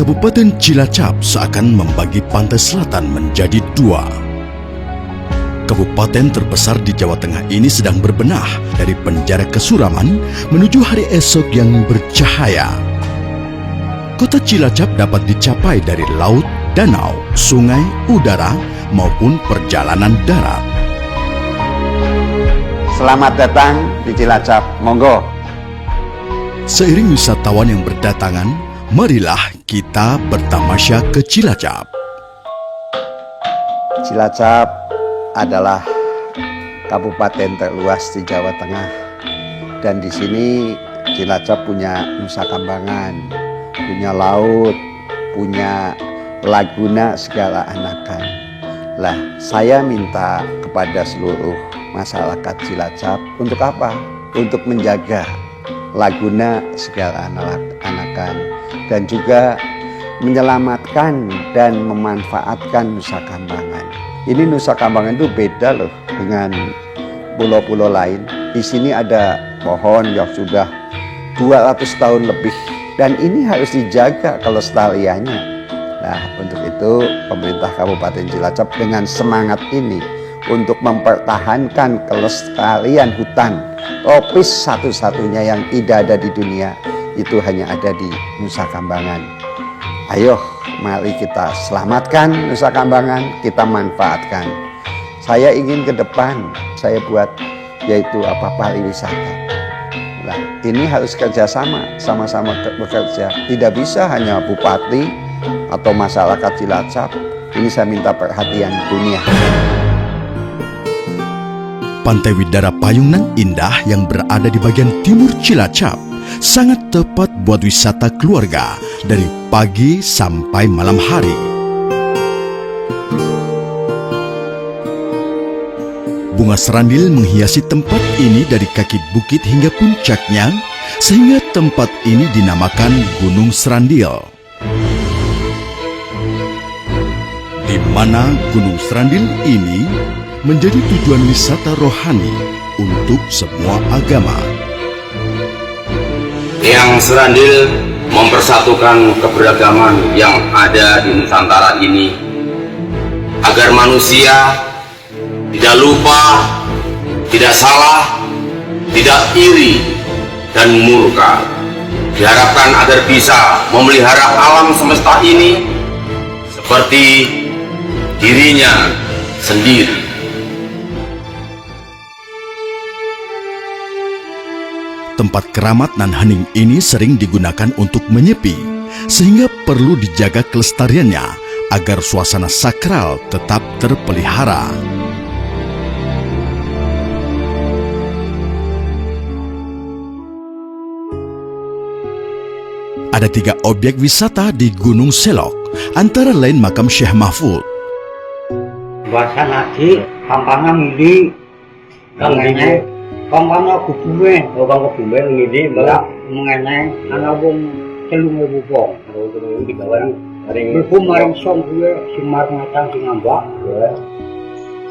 Kabupaten Cilacap seakan membagi pantai selatan menjadi dua. Kabupaten terbesar di Jawa Tengah ini sedang berbenah dari penjara kesuraman menuju hari esok yang bercahaya. Kota Cilacap dapat dicapai dari laut, danau, sungai, udara, maupun perjalanan darat. Selamat datang di Cilacap, monggo. Seiring wisatawan yang berdatangan, marilah kita bertamasya ke Cilacap. Cilacap adalah kabupaten terluas di Jawa Tengah, dan di sini Cilacap punya Nusa Kambangan, punya laut, punya laguna segala anakan. Lah, saya minta kepada seluruh masyarakat Cilacap untuk apa? Untuk menjaga laguna segala anakan dan juga menyelamatkan dan memanfaatkan Nusa Kambangan. Ini Nusa Kambangan itu beda loh dengan pulau-pulau lain. Di sini ada pohon yang sudah 200 tahun lebih dan ini harus dijaga kelestariannya. Nah, untuk itu pemerintah Kabupaten Cilacap dengan semangat ini untuk mempertahankan kelestarian hutan tropis satu-satunya yang tidak ada di dunia, itu hanya ada di Nusa Kambangan. Ayo, mari kita selamatkan Nusa Kambangan, kita manfaatkan. Saya ingin ke depan, saya buat yaitu pariwisata. Nah, ini harus kerjasama, sama-sama bekerja. Tidak bisa hanya bupati atau masyarakat Cilacap. Ini saya minta perhatian dunia. Pantai Widara Payung nan indah yang berada di bagian timur Cilacap sangat tepat buat wisata keluarga dari pagi sampai malam hari. Bunga serandil menghiasi tempat ini dari kaki bukit hingga puncaknya, sehingga tempat ini dinamakan Gunung Serandil. Di mana Gunung Serandil ini menjadi tujuan wisata rohani untuk semua agama. Yang Serandil mempersatukan keberagaman yang ada di Nusantara ini agar manusia tidak lupa, tidak salah, tidak iri dan murka. Diharapkan agar bisa memelihara alam semesta ini seperti dirinya sendiri. Tempat keramat nan hening ini sering digunakan untuk menyepi, sehingga perlu dijaga kelestariannya agar suasana sakral tetap terpelihara. Ada 3 objek wisata di Gunung Selok, antara lain makam Syekh Mahfud. Bahasa Naji, kampana mili, kangenya, kampana kubumen, orang kubumen mili, balak mengenai, anak wong celung bubong, di bawah berhubung maring song gue, simar ngatang si ngambak,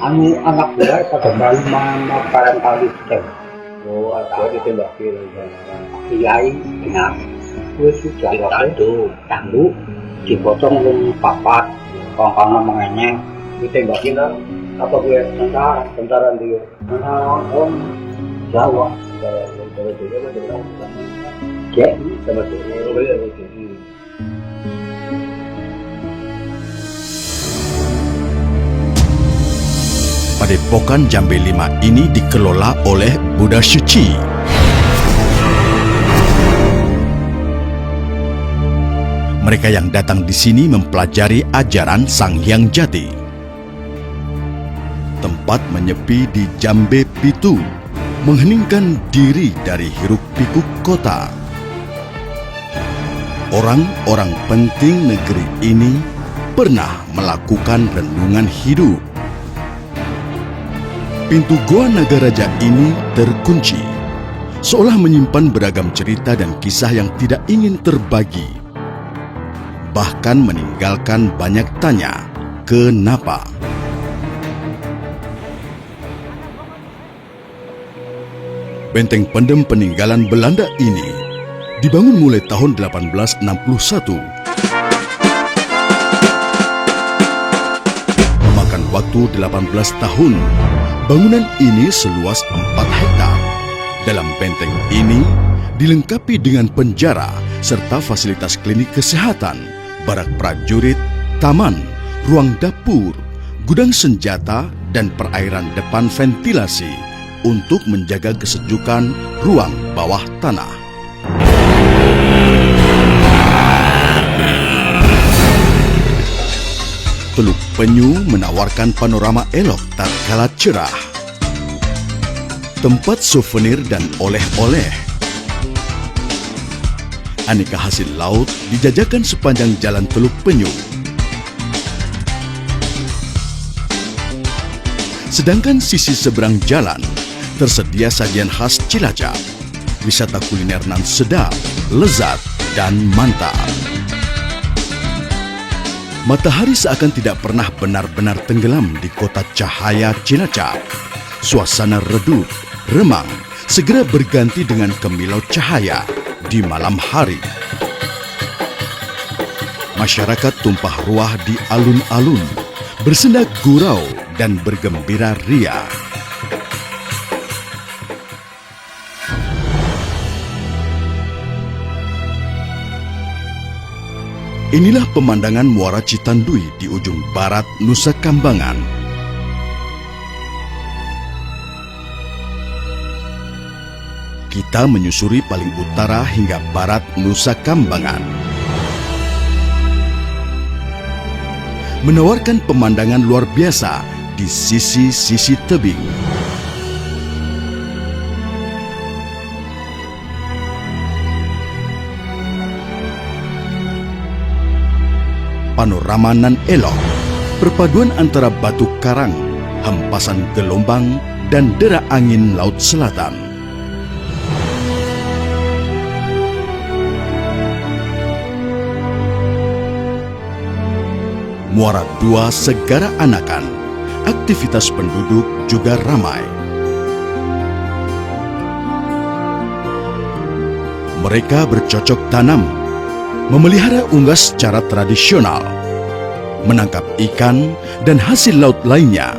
anu anak gue pada kali mana barangkali sedang, ada ditembaki, kiai, enak. Gue sudah tandu dipotong wong papat, kampana mengenai. Ditembakin lah, apa gue tentara dia, orang Jawa, Padepokan Jambe 5 ini dikelola oleh Buddha Suci. Mereka yang datang di sini mempelajari ajaran Sang Hyang Jati. Tempat menyepi di Jambe Pitu, mengheningkan diri dari hiruk-pikuk kota. Orang-orang penting negeri ini pernah melakukan renungan hidup. Pintu Goa Nagaraja ini terkunci, seolah menyimpan beragam cerita dan kisah yang tidak ingin terbagi. Bahkan meninggalkan banyak tanya, kenapa? Benteng pendem peninggalan Belanda ini dibangun mulai tahun 1861 waktu 18 tahun, bangunan ini seluas 4 hektar. Dalam benteng ini dilengkapi dengan penjara serta fasilitas klinik kesehatan, barak prajurit, taman, ruang dapur, gudang senjata, dan perairan depan ventilasi untuk menjaga kesejukan ruang bawah tanah. Teluk Penyu menawarkan panorama elok tatkala cerah. Tempat souvenir dan oleh-oleh. Aneka hasil laut dijajakan sepanjang jalan Teluk Penyu. Sedangkan sisi seberang jalan tersedia sajian khas Cilacap, wisata kuliner nan sedap, lezat, dan mantap. Matahari seakan tidak pernah benar-benar tenggelam di kota cahaya Cilacap. Suasana redup, remang, segera berganti dengan kemilau cahaya di malam hari. Masyarakat tumpah ruah di alun-alun, bersendak gurau dan bergembira ria. Inilah pemandangan Muara Citandui di ujung barat Nusa Kambangan. Kita menyusuri paling utara hingga barat Nusa Kambangan. Menawarkan pemandangan luar biasa di sisi-sisi tebing. Panorama nan elok, perpaduan antara batu karang, hempasan gelombang, dan dera angin laut selatan. Muara II segara anakan, aktivitas penduduk juga ramai. Mereka bercocok tanam, memelihara unggas secara tradisional, menangkap ikan dan hasil laut lainnya,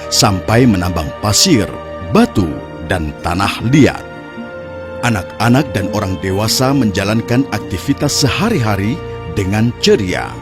sampai menambang pasir, batu, dan tanah liat. Anak-anak dan orang dewasa menjalankan aktivitas sehari-hari dengan ceria.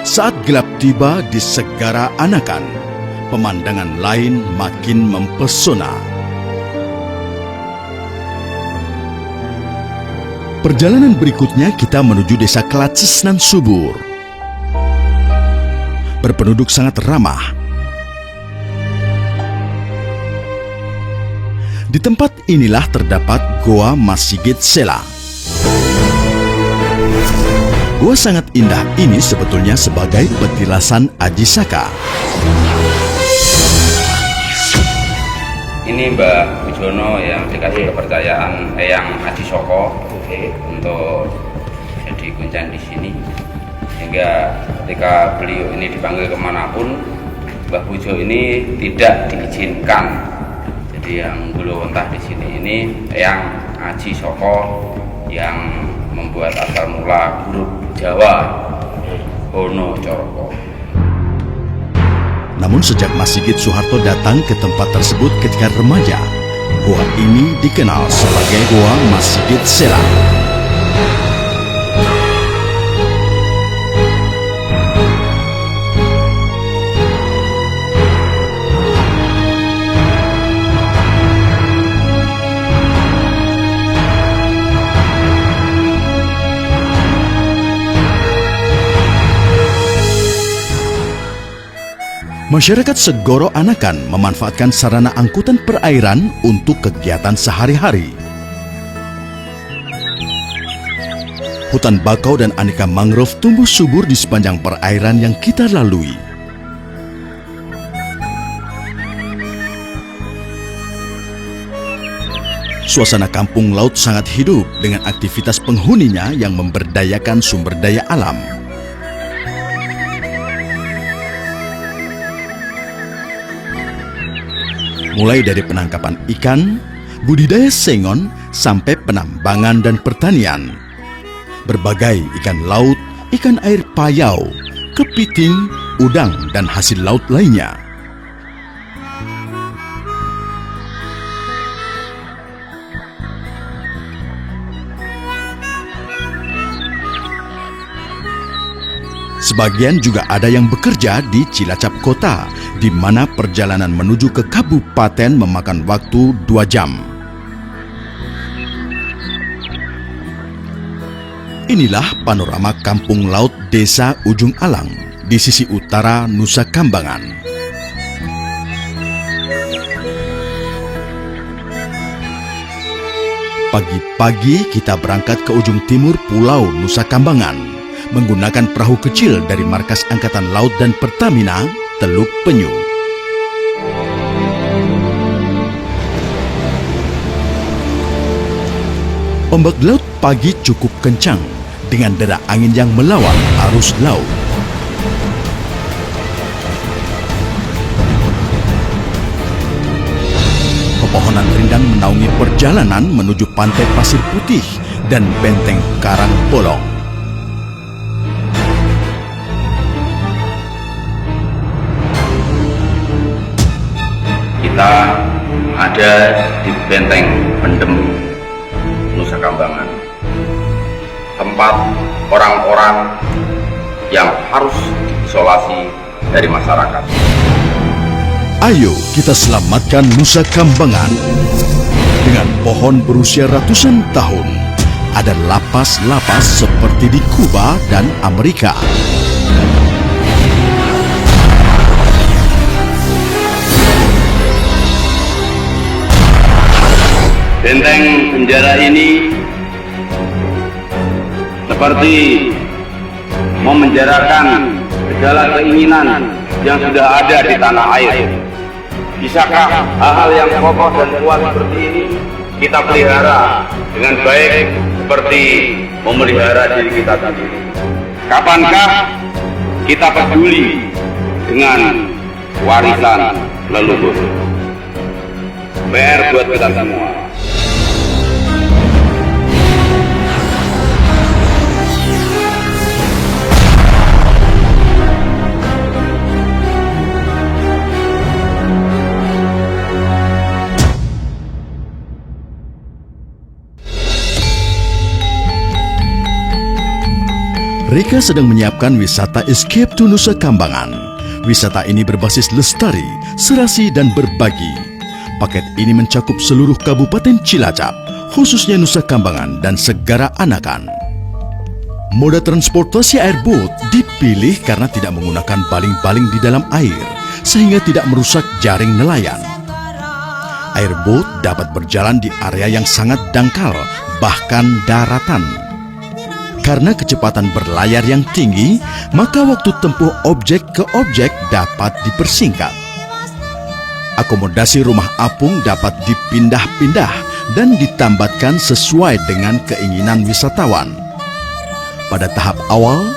Saat gelap tiba di segara anakan, pemandangan lain makin mempesona. Perjalanan berikutnya kita menuju desa Kelaces nan subur. Berpenduduk sangat ramah. Di tempat inilah terdapat Goa Masjid Sela. Goa sangat indah ini sebetulnya sebagai petilasan Aji Saka. Ini Mbah Wijono yang dikasih kepercayaan Eyang Aji Saka untuk jadi kuncen di sini, sehingga ketika beliau ini dipanggil kemanapun, Mbah Wijo ini tidak diizinkan. Jadi yang beliau entah di sini ini Eyang Aji Saka yang membuat asal mula huruf Jawa Hono Coroko. Namun sejak Mas Sigit Soeharto datang ke tempat tersebut ketika remaja, goa ini dikenal sebagai Goa Mas Sigit Sela. Masyarakat Segoro Anakan memanfaatkan sarana angkutan perairan untuk kegiatan sehari-hari. Hutan bakau dan aneka mangrove tumbuh subur di sepanjang perairan yang kita lalui. Suasana kampung laut sangat hidup dengan aktivitas penghuninya yang memberdayakan sumber daya alam. Mulai dari penangkapan ikan, budidaya sengon, sampai penambangan dan pertanian. Berbagai ikan laut, ikan air payau, kepiting, udang, dan hasil laut lainnya. Sebagian juga ada yang bekerja di Cilacap Kota, di mana perjalanan menuju ke kabupaten memakan waktu 2 jam. Inilah panorama kampung laut Desa Ujung Alang di sisi utara Nusa Kambangan. Pagi-pagi kita berangkat ke ujung timur Pulau Nusa Kambangan menggunakan perahu kecil dari Markas Angkatan Laut dan Pertamina, Teluk Penyu. Ombak laut pagi cukup kencang dengan dera angin yang melawan arus laut. Pepohonan rindang menaungi perjalanan menuju pantai Pasir Putih dan benteng Karang Bolong. Kita ada di benteng Pendem Nusa Kambangan, tempat orang-orang yang harus diisolasi dari masyarakat. Ayo kita selamatkan Nusa Kambangan. Dengan pohon berusia ratusan tahun, ada lapas-lapas seperti di Kuba dan Amerika. Benteng penjara ini seperti memenjarakan segala keinginan yang sudah ada di tanah air. Bisakah hal-hal yang kokoh dan kuat seperti ini kita pelihara dengan baik seperti memelihara diri kita sendiri? Kapankah kita peduli dengan warisan leluhur? PR buat kita semua. Rika sedang menyiapkan wisata Escape to Nusa Kambangan. Wisata ini berbasis lestari, serasi, dan berbagi. Paket ini mencakup seluruh Kabupaten Cilacap, khususnya Nusa Kambangan dan Segara Anakan. Moda transportasi airboat dipilih karena tidak menggunakan baling-baling di dalam air, sehingga tidak merusak jaring nelayan. Airboat dapat berjalan di area yang sangat dangkal, bahkan daratan. Karena kecepatan berlayar yang tinggi, maka waktu tempuh objek ke objek dapat dipersingkat. Akomodasi rumah apung dapat dipindah-pindah dan ditambatkan sesuai dengan keinginan wisatawan. Pada tahap awal,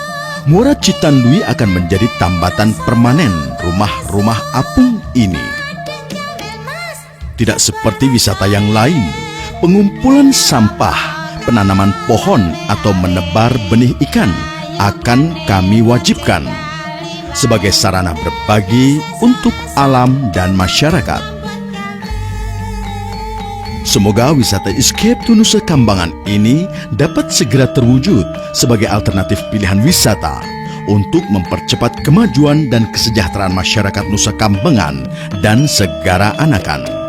Muara Citandui akan menjadi tambatan permanen rumah-rumah apung ini. Tidak seperti wisata yang lain, pengumpulan sampah, penanaman pohon atau menebar benih ikan akan kami wajibkan sebagai sarana berbagi untuk alam dan masyarakat. Semoga wisata Escape to Nusa Kambangan ini dapat segera terwujud sebagai alternatif pilihan wisata untuk mempercepat kemajuan dan kesejahteraan masyarakat Nusa Kambangan dan Segara Anakan.